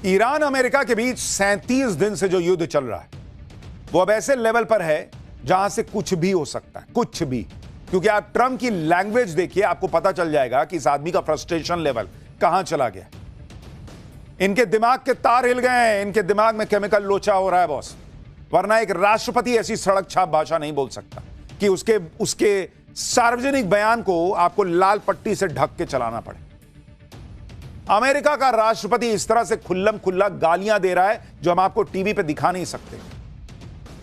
Iran America के बीच 37 दिन से जो युद्ध चल रहा है वो अब ऐसे लेवल पर है जहां से कुछ भी हो सकता है, कुछ भी। क्योंकि आप ट्रंप की लैंग्वेज देखिए, आपको पता चल जाएगा कि इस आदमी का फ्रस्ट्रेशन लेवल कहां चला गया। इनके दिमाग के तार हिल गए हैं, इनके दिमाग में केमिकल लोचा हो रहा है बॉस। वरना एक राष्ट्रपति ऐसी सड़क छाप भाषा नहीं बोल सकता कि उसके सार्वजनिक बयान को आपको लाल पट्टी से ढक के चलाना पड़े। अमेरिका का राष्ट्रपति इस तरह से खुल्लम खुल्ला गालियां दे रहा है जो हम आपको टीवी पे दिखा नहीं सकते।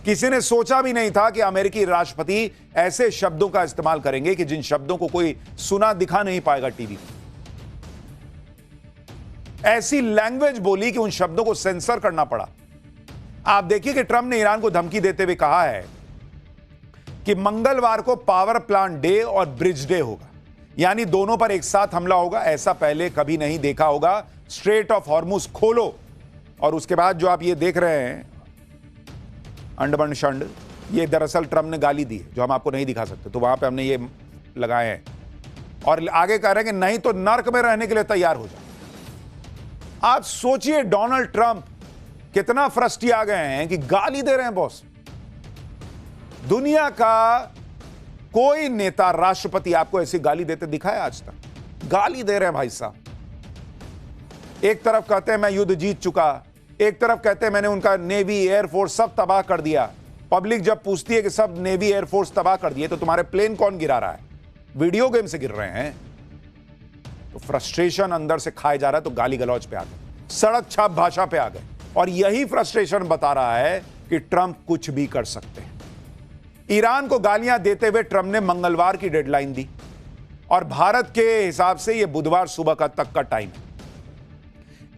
किसी ने सोचा भी नहीं था कि अमेरिकी राष्ट्रपति ऐसे शब्दों का इस्तेमाल करेंगे कि जिन शब्दों को कोई सुना दिखा नहीं पाएगा टीवी पे। ऐसी लैंग्वेज बोली कि उन शब्दों को सेंसर करना पड़ा। आप देखिए कि ट्रंप ने ईरान को धमकी देते हुए कहा है कि मंगलवार को पावर प्लांट डे और ब्रिज डे होगा, यानी दोनों पर एक साथ हमला होगा। ऐसा पहले कभी नहीं देखा होगा। स्ट्रेट ऑफ हॉर्मुज खोलो। और उसके बाद जो आप ये देख रहे हैं अंडबंड शंड, ये दरअसल ट्रंप ने गाली दी जो हम आपको नहीं दिखा सकते, तो वहां पे हमने ये लगाए हैं। और आगे कह रहे हैं कि नहीं तो नर्क में रहने के लिए तैयार हो जाओ। आप सोचिए डोनाल्ड ट्रंप कितना फ्रस्ट्रेट आ गए हैं कि गाली दे रहे हैं बॉस। दुनिया का कोई नेता, राष्ट्रपति आपको ऐसी गाली देते दिखा है आज तक? गाली दे रहे हैं भाई साहब। एक तरफ कहते हैं मैं युद्ध जीत चुका, एक तरफ कहते हैं मैंने उनका नेवी एयरफोर्स सब तबाह कर दिया। पब्लिक जब पूछती है कि सब नेवी एयरफोर्स तबाह कर दिए तो तुम्हारे प्लेन कौन गिरा रहा है? वीडियो गेम से गिर रहे हैं। तो फ्रस्ट्रेशन अंदर से खाए जा रहा है, तो गाली गलौज पे आ गए, सड़क छाप भाषा पे आ गए। और यही फ्रस्ट्रेशन बता रहा है कि ट्रंप कुछ भी कर सकते हैं। ईरान को गालियां देते हुए ट्रंप ने मंगलवार की डेडलाइन दी और भारत के हिसाब से यह बुधवार सुबह का तक का टाइम है।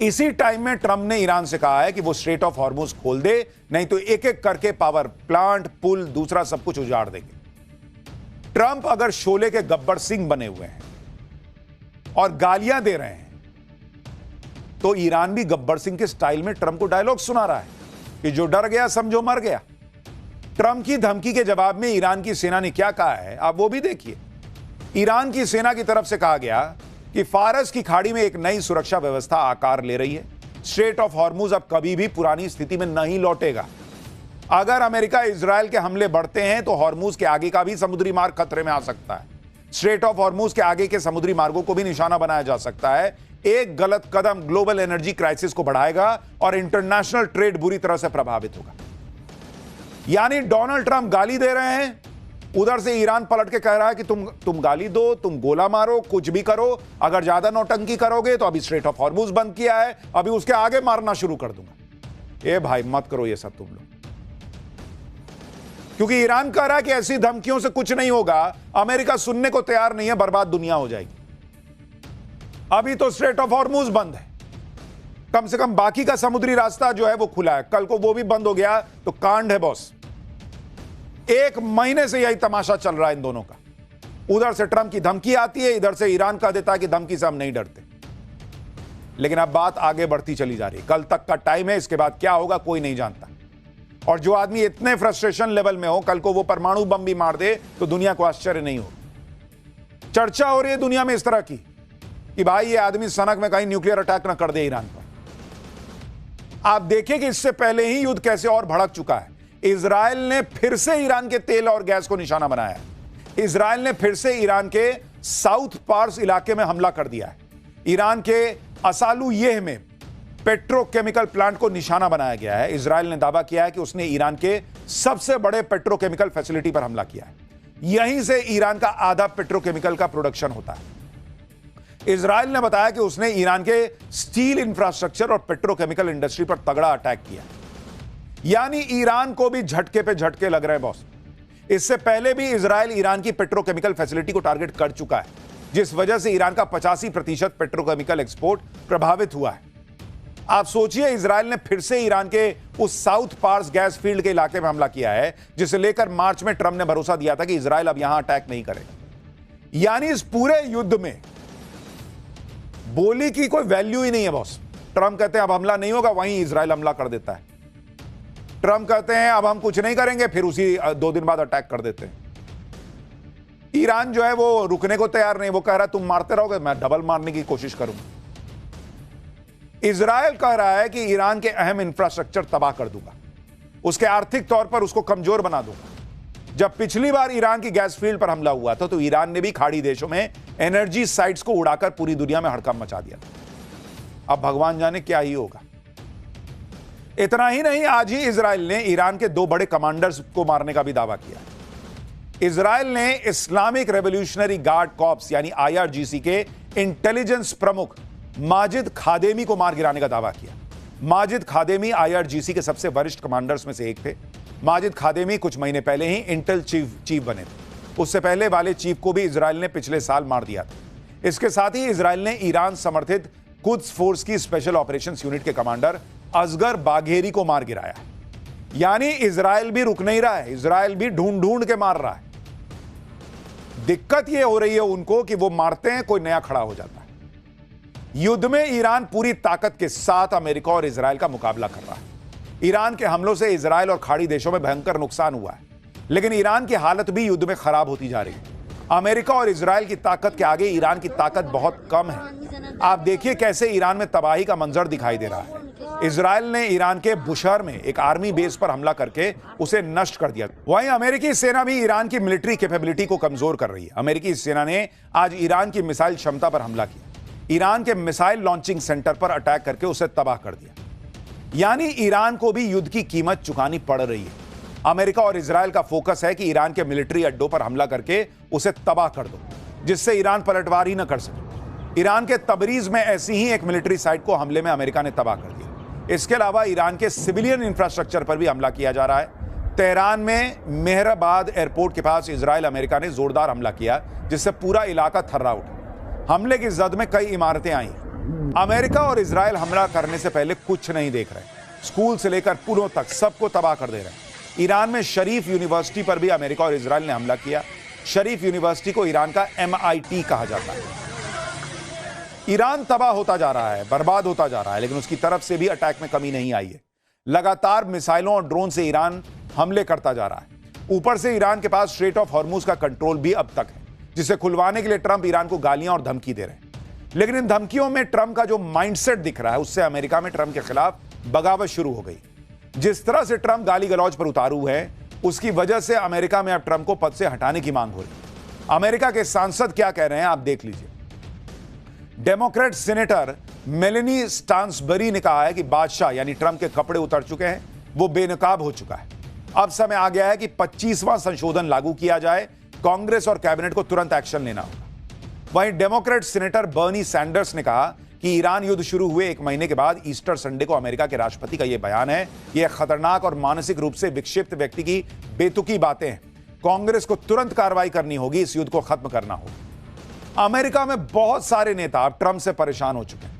इसी टाइम में ट्रंप ने ईरान से कहा है कि वो स्ट्रेट ऑफ हॉर्मुज खोल दे, नहीं तो एक एक करके पावर प्लांट, पुल, दूसरा सब कुछ उजाड़ देंगे। ट्रंप अगर शोले के गब्बर सिंह बने हुए हैं और गालियां दे रहे हैं तो ईरान भी गब्बर सिंह के स्टाइल में ट्रंप को डायलॉग सुना रहा है कि जो डर गया समझो मर गया। ट्रंप की धमकी के जवाब में ईरान की सेना ने क्या कहा है आप वो भी देखिए। ईरान की सेना की तरफ से कहा गया कि फारस की खाड़ी में एक नई सुरक्षा व्यवस्था आकार ले रही है। स्ट्रेट ऑफ हॉर्मुज अब कभी भी पुरानी स्थिति में नहीं लौटेगा। अगर अमेरिका इजराइल के हमले बढ़ते हैं तो हॉर्मुज के आगे का भी समुद्री मार्ग खतरे में आ सकता है। स्ट्रेट ऑफ हॉर्मुज के आगे के समुद्री मार्गों को भी निशाना बनाया जा सकता है। एक गलत कदम ग्लोबल एनर्जी क्राइसिस को बढ़ाएगा और इंटरनेशनल ट्रेड बुरी तरह से प्रभावित होगा। यानी डोनाल्ड ट्रंप गाली दे रहे हैं, उधर से ईरान पलट के कह रहा है कि तुम गाली दो, तुम गोला मारो, कुछ भी करो, अगर ज्यादा नौटंकी करोगे तो अभी स्ट्रेट ऑफ हॉर्मुज बंद किया है, अभी उसके आगे मारना शुरू कर दूंगा। ए भाई मत करो ये सब तुम लोग, क्योंकि ईरान कह रहा है कि ऐसी धमकियों से कुछ नहीं होगा। अमेरिका सुनने को तैयार नहीं है, बर्बाद दुनिया हो जाएगी। अभी तो स्ट्रेट ऑफ हॉर्मुज बंद है, कम से कम बाकी का समुद्री रास्ता जो है वो खुला है। कल को वो भी बंद हो गया तो कांड है बॉस। एक महीने से यही तमाशा चल रहा है इन दोनों का। उधर से ट्रंप की धमकी आती है, इधर से ईरान कह देता है कि धमकी से हम नहीं डरते। लेकिन अब बात आगे बढ़ती चली जा रही है। कल तक का टाइम है, इसके बाद क्या होगा कोई नहीं जानता। और जो आदमी इतने फ्रस्ट्रेशन लेवल में हो, कल को वो परमाणु बम भी मार दे तो दुनिया को आश्चर्य नहीं हो। चर्चा हो रही है दुनिया में इस तरह की कि भाई ये आदमी सनक में कहीं न्यूक्लियर अटैक ना कर दे ईरान पर। आप देखिए कि इससे पहले ही युद्ध कैसे और भड़क चुका है। इजराइल ने फिर से ईरान के तेल और गैस को निशाना बनाया है। इजराइल ने फिर से ईरान के साउथ पार्स इलाके में हमला कर दिया है। ईरान के असालुयेह में पेट्रोकेमिकल प्लांट को निशाना बनाया गया है। इजराइल ने दावा किया है कि उसने ईरान के सबसे बड़े पेट्रोकेमिकल फैसिलिटी पर हमला किया है। यहीं से ईरान का आधा पेट्रोकेमिकल का प्रोडक्शन होता है। इजराइल ने बताया कि उसने ईरान के स्टील इंफ्रास्ट्रक्चर और पेट्रोकेमिकल इंडस्ट्री पर तगड़ा अटैक किया। यानी ईरान को भी झटके पे झटके लग रहे हैं बॉस। इससे पहले भी इजराइल ईरान की पेट्रोकेमिकल फैसिलिटी को टारगेट कर चुका है, जिस वजह से ईरान का 85% पेट्रोकेमिकल एक्सपोर्ट प्रभावित हुआ है। आप सोचिए, इजराइल ने फिर से ईरान के उस साउथ पार्स गैस फील्ड के इलाके में हमला किया है, जिसे लेकर मार्च में ट्रंप ने भरोसा दिया था कि इजराइल अब यहां अटैक नहीं करेगा। यानी इस पूरे युद्ध में बोली की कोई वैल्यू ही नहीं है बॉस। ट्रंप कहते हैं अब हमला नहीं होगा, वहीं इजराइल हमला कर देता है। ट्रंप कहते हैं अब हम कुछ नहीं करेंगे, फिर उसी 2 दिन बाद अटैक कर देते हैं। ईरान जो है वो रुकने को तैयार नहीं, वो कह रहा है तुम मारते रहोगे, मैं डबल मारने की कोशिश करूंगा। इजरायल कह रहा है कि ईरान के अहम इंफ्रास्ट्रक्चर तबाह कर दूंगा, उसके आर्थिक तौर पर उसको कमजोर बना दूंगा। जब पिछली बार ईरान की गैस फील्ड पर हमला हुआ था तो ईरान ने भी खाड़ी देशों में एनर्जी साइट्स को उड़ाकर पूरी दुनिया में हड़कंप मचा दिया था। अब भगवान जाने क्या ही होगा। इतना ही नहीं, आज ही इजरायल ने ईरान के 2 बड़े कमांडर्स को मारने का भी दावा किया। इजरायल ने इस्लामिक रेवोल्यूशनरी गार्ड कॉर्प्स यानी IRGC के इंटेलिजेंस प्रमुख माजिद खादेमी को मार गिराने का दावा किया। माजिद खादेमी IRGC के सबसे वरिष्ठ कमांडर्स में से एक थे। माजिद खादेमी कुछ महीने पहले ही इंटेल चीफ बने थे। उससे पहले वाले चीफ को भी इजरायल ने पिछले साल मार दिया था। इसके साथ ही इजरायल ने ईरान समर्थित कुद्स फोर्स की स्पेशल ऑपरेशंस यूनिट के कमांडर असगर बाघेरी को मार गिराया। यानी इजरायल भी रुक नहीं रहा है, इजरायल भी ढूंढ ढूंढ के मार रहा है। दिक्कत यह हो रही है उनको कि वो मारते हैं, कोई नया खड़ा हो जाता है। युद्ध में ईरान पूरी ताकत के साथ अमेरिका और इजरायल का मुकाबला कर रहा है। ईरान के हमलों से इजरायल और खाड़ी देशों में भयंकर नुकसान हुआ है, लेकिन ईरान की हालत भी युद्ध में खराब होती जा रही है। अमेरिका और इजरायल की ताकत के आगे ईरान की ताकत बहुत कम है। आप देखिए कैसे ईरान में तबाही का मंजर दिखाई दे रहा है। इजरायल ने ईरान के बुशहर में एक आर्मी बेस पर हमला करके उसे नष्ट कर दिया। वहीं अमेरिकी सेना भी ईरान की मिलिट्री कैपेबिलिटी को कमजोर कर रही है। अमेरिकी सेना ने आज ईरान की मिसाइल क्षमता पर हमला किया। ईरान के मिसाइल लॉन्चिंग सेंटर पर अटैक करके उसे तबाह कर दिया। यानी ईरान को भी युद्ध की कीमत चुकानी पड़ रही है। अमेरिका और इजरायल का फोकस है कि ईरान के मिलिट्री अड्डों पर हमला करके उसे तबाह कर दो, जिससे ईरान पलटवार ही न कर सके। ईरान के तबरीज में ऐसी ही एक मिलिट्री साइट को हमले में अमेरिका ने तबाह कर दिया। इसके अलावा ईरान के सिविलियन इंफ्रास्ट्रक्चर पर भी हमला किया जा रहा है। तेहरान में मेहराबाद एयरपोर्ट के पास इजरायल अमेरिका ने जोरदार हमला किया, जिससे पूरा इलाका थर्रा उठा। हमले की जद में कई इमारतें आई। अमेरिका और इजरायल हमला करने से पहले कुछ नहीं देख रहे। स्कूल से लेकर पुलों तक सबको तबाह कर दे रहे हैं। ईरान में शरीफ यूनिवर्सिटी पर भी अमेरिका और इजरायल ने हमला किया। शरीफ यूनिवर्सिटी को ईरान का MIT कहा जाता है। ईरान तबाह होता जा रहा है, बर्बाद होता जा रहा है, लेकिन उसकी तरफ से भी अटैक में कमी नहीं आई है। लगातार मिसाइलों और ड्रोन से ईरान हमले करता जा रहा है। ऊपर से ईरान के पास स्ट्रेट ऑफ हॉर्मुज का कंट्रोल भी अब तक है, जिसे खुलवाने के लिए ट्रंप ईरान को गालियां और धमकी दे रहे हैं। लेकिन इन धमकियों में ट्रंप का जो माइंडसेट दिख रहा है, उससे अमेरिका में ट्रंप के खिलाफ बगावत शुरू हो गई। जिस तरह से ट्रंप गाली गलौज पर उतारू है, उसकी वजह से अमेरिका में अब ट्रंप को पद से हटाने की मांग हो रही है। अमेरिका के सांसद क्या कह रहे हैं, आप देख लीजिए। डेमोक्रेट सीनेटर मेलेनी स्टांसबरी ने कहा है कि बादशाह यानी ट्रंप के कपड़े उतर चुके हैं, वो बेनकाब हो चुका है। अब समय आ गया है कि 25वां संशोधन लागू किया जाए। कांग्रेस और कैबिनेट को तुरंत एक्शन लेना होगा। वहीं डेमोक्रेट सीनेटर बर्नी सैंडर्स ने कहा कि ईरान युद्ध शुरू हुए 1 महीने के बाद ईस्टर संडे को अमेरिका के राष्ट्रपति का यह बयान है, यह खतरनाक और मानसिक रूप से विक्षिप्त व्यक्ति की बेतुकी बातें हैं। कांग्रेस को तुरंत कार्रवाई करनी होगी, इस युद्ध को खत्म करना होगा। अमेरिका में बहुत सारे नेता अब ट्रंप से परेशान हो चुके हैं।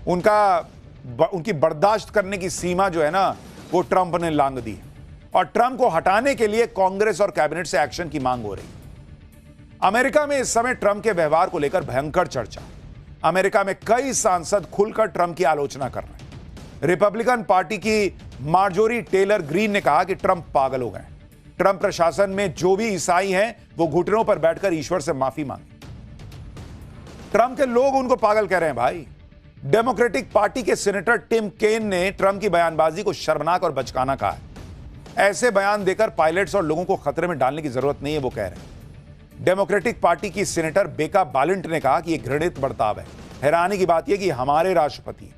उनकी बर्दाश्त करने की सीमा जो है ना, वो ट्रंप ने लांघ दी है और ट्रंप को हटाने के लिए कांग्रेस और कैबिनेट से एक्शन की मांग हो रही है। अमेरिका में इस समय ट्रंप के व्यवहार को लेकर भयंकर चर्चा। अमेरिका में कई सांसद खुलकर ट्रंप की आलोचना कर रहे हैं। रिपब्लिकन पार्टी की मार्जोरी टेलर ग्रीन ने कहा कि ट्रंप पागल हो गए। ट्रंप प्रशासन में जो भी ईसाई हैं, वो घुटनों पर बैठकर ईश्वर से माफी मांगे। ट्रंप के लोग उनको पागल कह रहे हैं भाई। डेमोक्रेटिक पार्टी के सीनेटर टिम केन ने ट्रंप की बयानबाजी को शर्मनाक और बचकाना कहा है। ऐसे बयान देकर पायलट्स और लोगों को खतरे में डालने की जरूरत नहीं है, वो कह रहे हैं। डेमोक्रेटिक पार्टी की सीनेटर बेका बालिंट ने कहा कि यह घृणित बर्ताव है। हैरानी की बात यह कि हमारे राष्ट्रपति।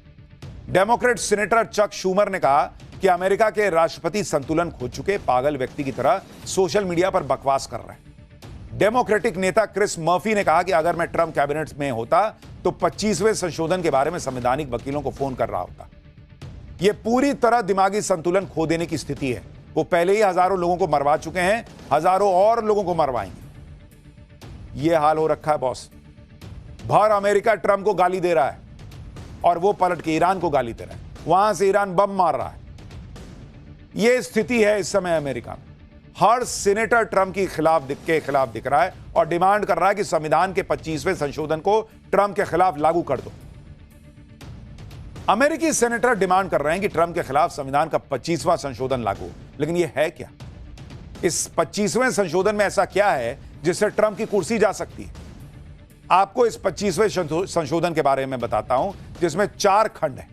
डेमोक्रेट सीनेटर चक शूमर ने कहा कि अमेरिका के राष्ट्रपति संतुलन खो चुके पागल व्यक्ति की तरह सोशल मीडिया पर बकवास कर रहे हैं। डेमोक्रेटिक नेता क्रिस मर्फी ने कहा कि अगर मैं ट्रंप कैबिनेट में होता तो 25वें संशोधन के बारे में संवैधानिक वकीलों को फोन कर रहा होता। यह पूरी तरह दिमागी संतुलन खो देने की स्थिति है। वो पहले ही हजारों लोगों को मरवा चुके हैं, हजारों और लोगों को मरवाएंगे। यह हाल हो रखा है बॉस। भर अमेरिका ट्रंप को गाली दे रहा है और वो पलट के ईरान को गाली दे रहा है। वहां से ईरान बम मार रहा है। यह स्थिति है इस समय अमेरिका में। हर सीनेटर ट्रंप के खिलाफ दिख रहा है और डिमांड कर रहा है कि संविधान के 25वें संशोधन को ट्रंप के खिलाफ लागू कर दो। अमेरिकी सीनेटर डिमांड कर रहे हैं कि ट्रंप के खिलाफ संविधान का 25वां संशोधन लागू। लेकिन यह है क्या? इस 25वें संशोधन में ऐसा क्या है जिससे ट्रंप की कुर्सी जा सकती है? आपको इस 25वें संशोधन के बारे में बताता हूं, जिसमें 4 खंड है,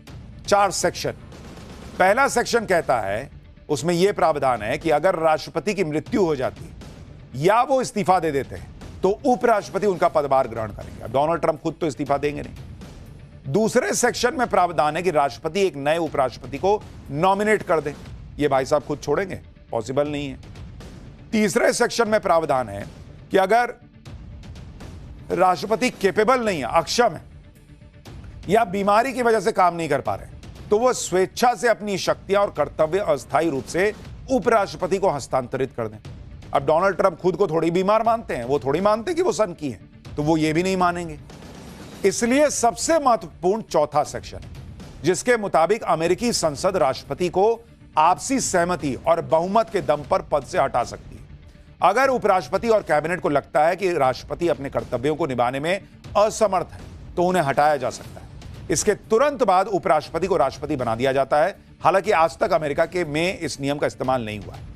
4 सेक्शन। पहला सेक्शन कहता है, उसमें यह प्रावधान है कि अगर राष्ट्रपति की मृत्यु हो जाती है या वो इस्तीफा दे देते हैं तो उपराष्ट्रपति उनका पदभार ग्रहण करेंगे। अब डोनाल्ड ट्रंप खुद तो इस्तीफा देंगे नहीं। दूसरे सेक्शन में प्रावधान है कि राष्ट्रपति एक नए उपराष्ट्रपति को नॉमिनेट कर दें। ये भाई साहब खुद छोड़ेंगे? पॉसिबल नहीं है। तीसरे सेक्शन में प्रावधान है कि अगर राष्ट्रपति कैपेबल नहीं है, अक्षम है या बीमारी की वजह से काम नहीं कर पा रहे, तो वो स्वेच्छा से अपनी शक्तियां और कर्तव्य अस्थायी रूप से उपराष्ट्रपति को हस्तांतरित कर दें। अब डोनाल्ड ट्रंप खुद को थोड़ी बीमार मानते हैं, वो थोड़ी मानते कि वो सन की हैं, तो वो ये भी नहीं मानेंगे। इसलिए सबसे महत्वपूर्ण चौथा सेक्शन है, जिसके मुताबिक अमेरिकी संसद राष्ट्रपति को आपसी सहमति और बहुमत के दम पर पद से हटा सकती है। अगर उपराष्ट्रपति और कैबिनेट को लगता है कि राष्ट्रपति अपने कर्तव्यों को निभाने में असमर्थ है, तो उन्हें हटाया जा सकता है। इसके तुरंत बाद उपराष्ट्रपति को राष्ट्रपति बना दिया जाता है। हालांकि आज तक अमेरिका में इस नियम का इस्तेमाल नहीं हुआ है।